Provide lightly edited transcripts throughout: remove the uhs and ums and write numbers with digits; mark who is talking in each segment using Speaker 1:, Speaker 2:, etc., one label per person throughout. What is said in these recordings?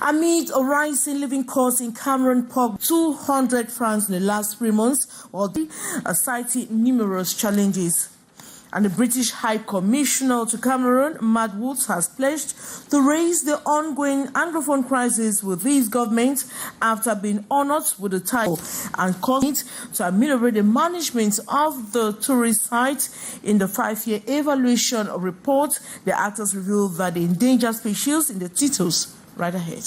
Speaker 1: Amid a rise in living costs in Cameroon, pork 200 francs in the last 3 months, while citing numerous challenges. And the British High Commissioner to Cameroon, Matt Woods, has pledged to raise the ongoing Anglophone crisis with his government after being honored with the title and calling it to ameliorate the management of the tourist site. In the 5-year evaluation report, the actors revealed that the endangered species in the tous. Right ahead.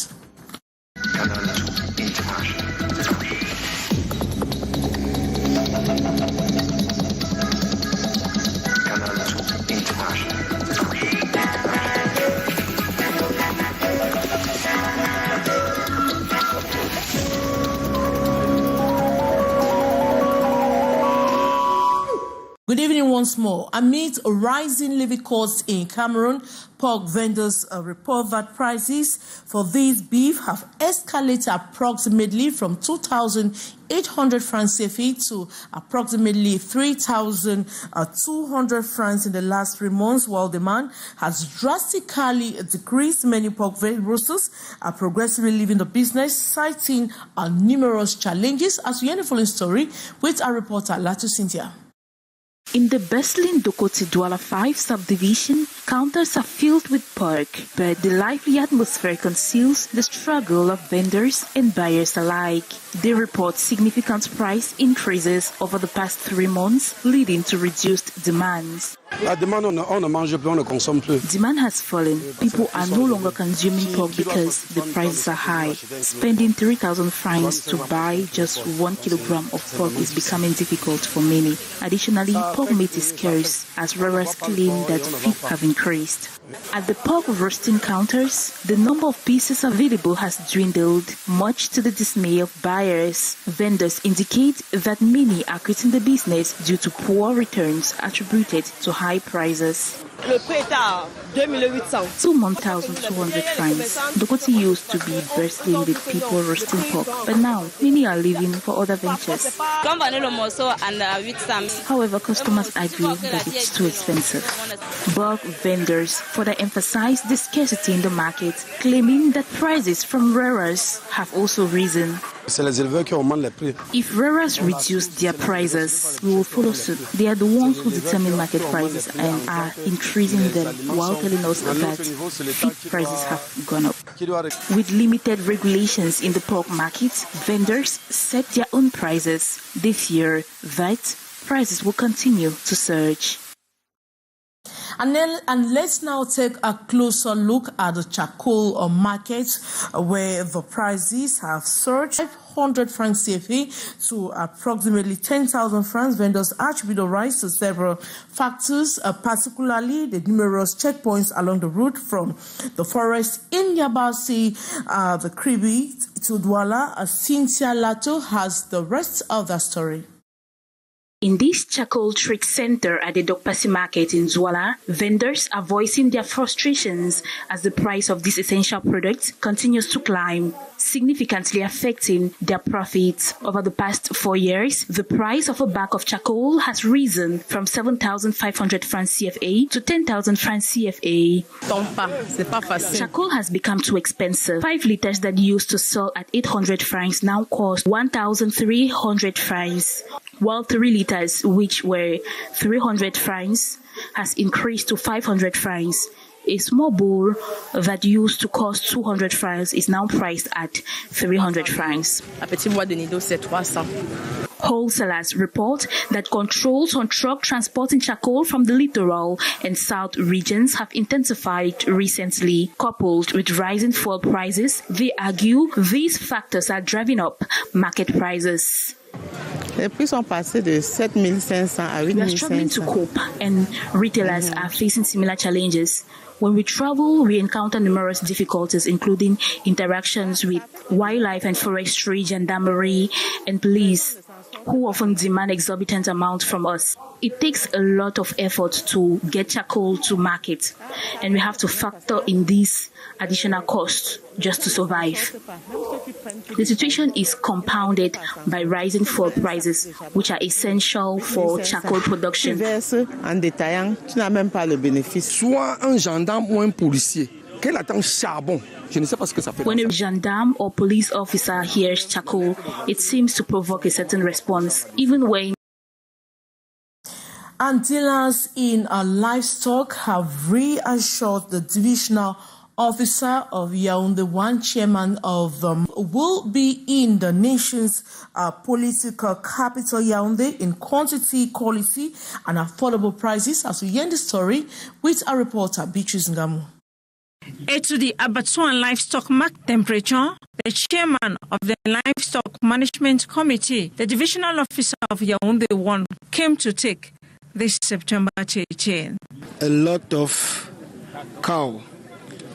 Speaker 1: Good evening once more. Amid rising living costs in Cameroon, pork vendors report that prices for this beef have escalated approximately from 2,800 francs CFA to approximately 3,200 francs in the last 3 months, while demand has drastically decreased. Many pork roasters are progressively leaving the business, citing numerous challenges. As we end the following story with our reporter, Latu Cynthia.
Speaker 2: In the bustling Dokoti Douala 5 subdivision, counters are filled with pork, but the lively atmosphere conceals the struggle of vendors and buyers alike. They report significant price increases over the past 3 months, leading to reduced demands. Demand has fallen. People are no longer consuming pork because the prices are high. Spending 3,000 francs to buy just 1 kilogram of pork is becoming difficult for many. Additionally, pork meat is scarce, as rearers claim that feet have increased. At the pork roasting counters, the number of pieces available has dwindled, much to the dismay of buyers. Vendors indicate that many are quitting the business due to poor returns attributed to high prices. 2,200 francs. Dokoti used to be bursting with people roasting pork, but now many are leaving for other ventures. However, customers argue that it's too expensive. Bulk vendors further emphasize the scarcity in the market, claiming that prices from rearers have also risen. If rearers reduce their prices, we will follow suit. They are the ones who determine market prices and are increasing them while telling us that feed prices have gone up. With limited regulations in the pork market, vendors set their own prices. They fear that prices will continue to surge.
Speaker 1: And let's now take a closer look at the charcoal market, where the prices have surged 500 francs CFA to approximately 10,000 francs. Vendors attribute the rise to several factors, particularly the numerous checkpoints along the route from the forest in Yabasi, the Cliquez to Douala. Cynthia Lato has the rest of the story.
Speaker 2: In this charcoal trick center at the Dokpasi market in Douala, vendors are voicing their frustrations as the price of this essential product continues to climb, significantly affecting their profits. Over the past 4 years, the price of a bag of charcoal has risen from 7,500 francs CFA to 10,000 francs CFA. Charcoal has become too expensive. 5 liters that used to sell at 800 francs now cost 1,300 francs. While 3 liters, which were 300 francs, has increased to 500 francs. A small bowl that used to cost 200 francs is now priced at 300 francs. Wholesalers report that controls on truck transporting charcoal from the littoral and south regions have intensified recently. Coupled with rising fuel prices, they argue these factors are driving up market prices.
Speaker 3: We are
Speaker 2: struggling to cope, and retailers are facing similar challenges. When we travel, we encounter numerous difficulties, including interactions with wildlife and forestry, gendarmerie, and police, who often demand exorbitant amounts from us. It takes a lot of effort to get charcoal to market, and we have to factor in these additional costs just to survive. The situation is compounded by rising fuel prices, which are essential for charcoal production.
Speaker 4: Soit un gendarme ou un policier
Speaker 2: When a gendarme or police officer hears charcoal, it seems to provoke a certain response, even when.
Speaker 1: And dealers in livestock have reassured the divisional officer of Yaoundé 1, chairman of will be in the nation's political capital Yaoundé in quantity, quality, and affordable prices. As we end the story with our reporter Beatrice Ngamu.
Speaker 3: To the abattoir and livestock market temperature, the chairman of the Livestock Management Committee, the divisional officer of Yaoundé 1, came to take this September 18.
Speaker 4: A lot of cow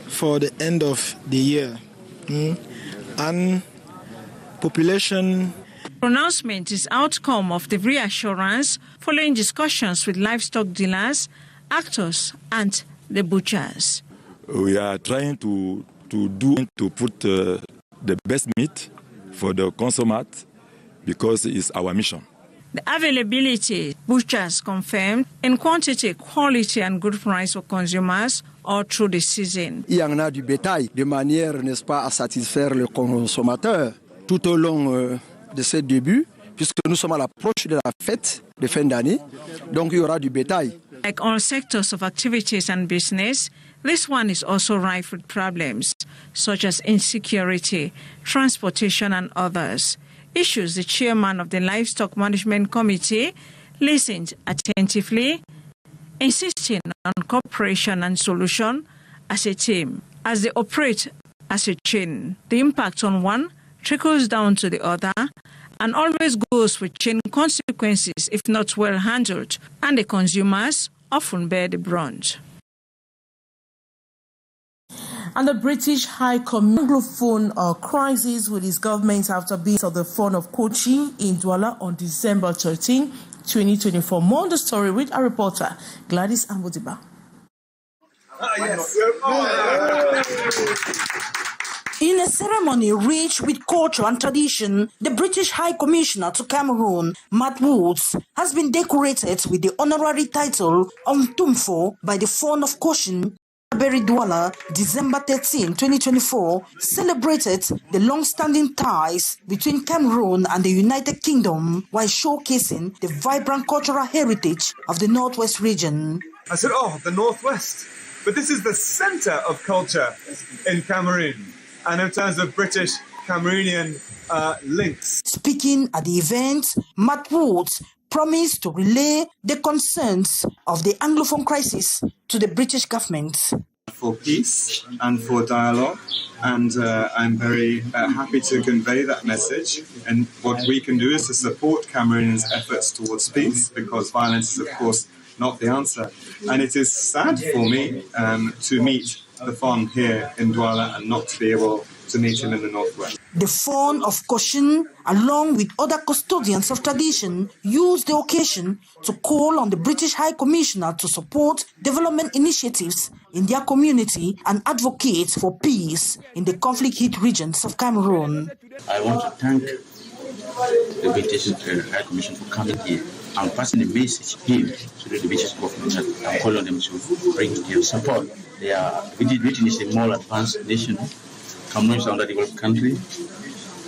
Speaker 4: for the end of the year, and population.
Speaker 3: Pronouncement is outcome of the reassurance following discussions with livestock dealers, actors, and the butchers.
Speaker 5: We are trying to put the best meat for the consumer because it's our mission.
Speaker 3: The availability, butchers confirmed, in quantity, quality and good price for consumers all through the season.
Speaker 6: Il y en a du bétail de manière, n'est-ce pas, à satisfaire le consommateur tout au long de ce début, puisque nous sommes à l'approche de la fête de fin d'année. Donc il y aura du bétail.
Speaker 3: Like all sectors of activities and business, this one is also rife with problems, such as insecurity, transportation and others. Issues the chairman of the Livestock Management Committee listened attentively, insisting on cooperation and solution as a team. As they operate as a chain, the impact on one trickles down to the other and always goes with chain consequences if not well handled, and the consumers often bear the brunt.
Speaker 1: And the British High Commissioner Anglophone crisis with his government after being of the fund of coaching in Douala on December 13, 2024. More on the story with our reporter Gladys Ambodiba.
Speaker 7: In a ceremony rich with culture and tradition, the British High Commissioner to Cameroon, Matt Woods, has been decorated with the honorary title of Tumfo by the Fund of Caution. Douala, December 13, 2024, celebrated the long-standing ties between Cameroon and the United Kingdom while showcasing the vibrant cultural heritage of the Northwest region.
Speaker 8: I said, oh, the Northwest. But this is the center of culture in Cameroon. And in terms of British-Cameroonian links.
Speaker 7: Speaking at the event, Matt Woods promised to relay the concerns of the Anglophone crisis to the British government.
Speaker 8: For peace and for dialogue, and I'm very happy to convey that message. And what we can do is to support Cameroonians' efforts towards peace, because violence is, of course, not the answer. And it is sad for me to meet the Fond here in Douala and not to be able to meet him in the Northwest.
Speaker 7: The Fond of Caution, along with other custodians of tradition, used the occasion to call on the British High Commissioner to support development initiatives in their community and advocate for peace in the conflict-hit regions of Cameroon.
Speaker 9: I want to thank the British High Commission for coming here. I'm passing a message here to the British government that I'm calling on them to bring their support. Britain is a more advanced nation. Cameroon is an underdeveloped country.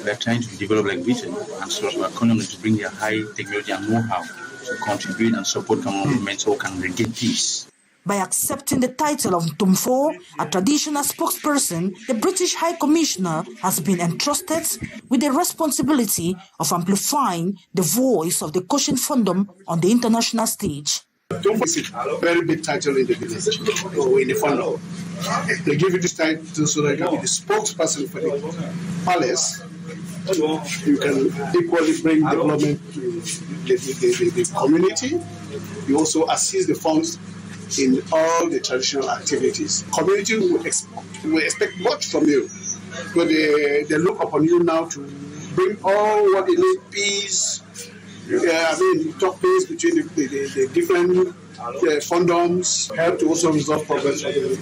Speaker 9: We are trying to develop like Britain, and so we are calling on them to bring their high technology and know-how to contribute and support Cameroon government so we can regain peace.
Speaker 7: By accepting the title of Tumfo, a traditional spokesperson, the British High Commissioner has been entrusted with the responsibility of amplifying the voice of the Caution Fandom on the international stage.
Speaker 10: Tumfo is a very big title in the village, or in the Fandom. They give you this title so that you can be the spokesperson for the palace. You can equally bring development to the community. You also assist the funds in all the traditional activities. Community will expect much from you, but they look upon you now to bring all what they need, peace. Talk peace between the different fandoms, help to also resolve problems for the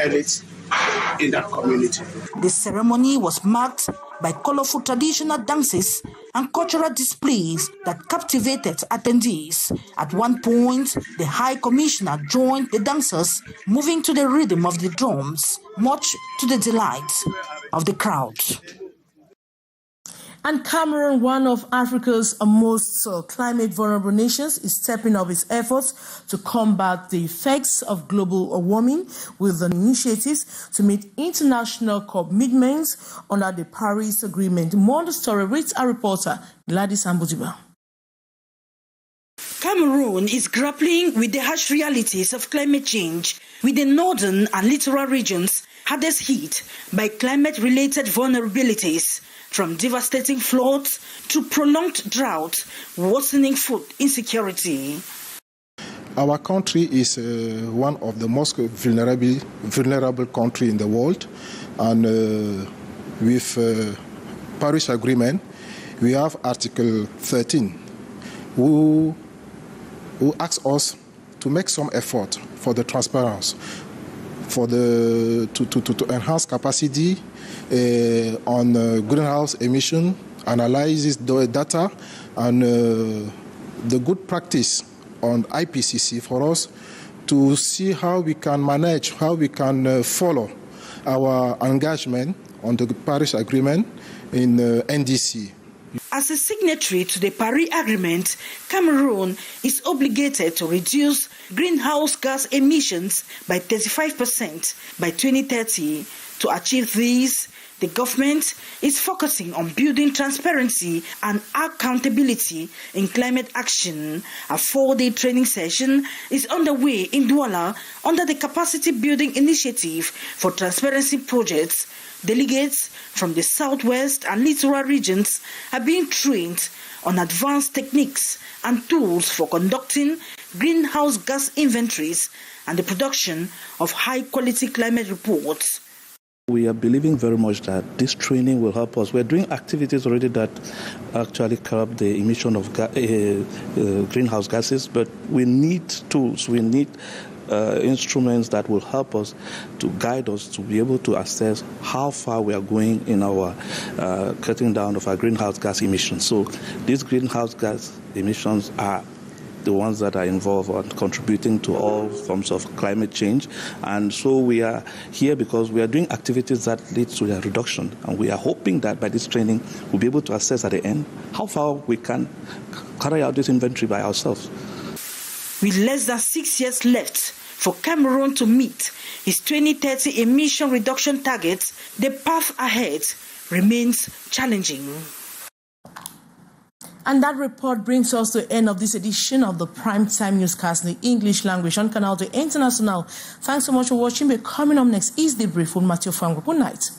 Speaker 10: elites in that community.
Speaker 7: The ceremony was marked by colorful traditional dances and cultural displays that captivated attendees. At one point, the High Commissioner joined the dancers, moving to the rhythm of the drums, much to the delight of the crowd.
Speaker 1: And Cameroon, one of Africa's most climate vulnerable nations, is stepping up its efforts to combat the effects of global warming with initiatives to meet international commitments under the Paris Agreement. More on the story reads our reporter, Gladys Ambudiba.
Speaker 7: Cameroon is grappling with the harsh realities of climate change, with the northern and littoral regions hardest hit by climate-related vulnerabilities, from devastating floods to prolonged drought, worsening food insecurity.
Speaker 11: Our country is one of the most vulnerable countries in the world, and with Paris Agreement, we have Article 13, who asks us to make some effort for the transparency, to enhance capacity on greenhouse emission, analyzes the data, and the good practice on IPCC for us to see how we can manage, how we can follow our engagement on the Paris Agreement in NDC.
Speaker 7: As a signatory to the Paris Agreement, Cameroon is obligated to reduce greenhouse gas emissions by 35% by 2030. To achieve this, the government is focusing on building transparency and accountability in climate action. A 4-day training session is underway in Douala under the Capacity Building Initiative for Transparency Projects. Delegates from the southwest and littoral regions are being trained on advanced techniques and tools for conducting greenhouse gas inventories and the production of high-quality climate reports.
Speaker 12: We are believing very much that this training will help us. We're doing activities already that actually curb the emission of greenhouse gases, but we need tools, we need instruments that will help us to guide us to be able to assess how far we are going in our cutting down of our greenhouse gas emissions. So these greenhouse gas emissions are the ones that are involved in contributing to all forms of climate change. And so we are here because we are doing activities that lead to their reduction. And we are hoping that by this training, we'll be able to assess at the end how far we can carry out this inventory by ourselves.
Speaker 7: With less than 6 years left for Cameroon to meet its 2030 emission reduction targets, the path ahead remains challenging.
Speaker 1: And that report brings us to the end of this edition of the Primetime Newscast in the English language on Canal International. Thanks so much for watching. But coming up next is the brief with Matthew Fango. Good night.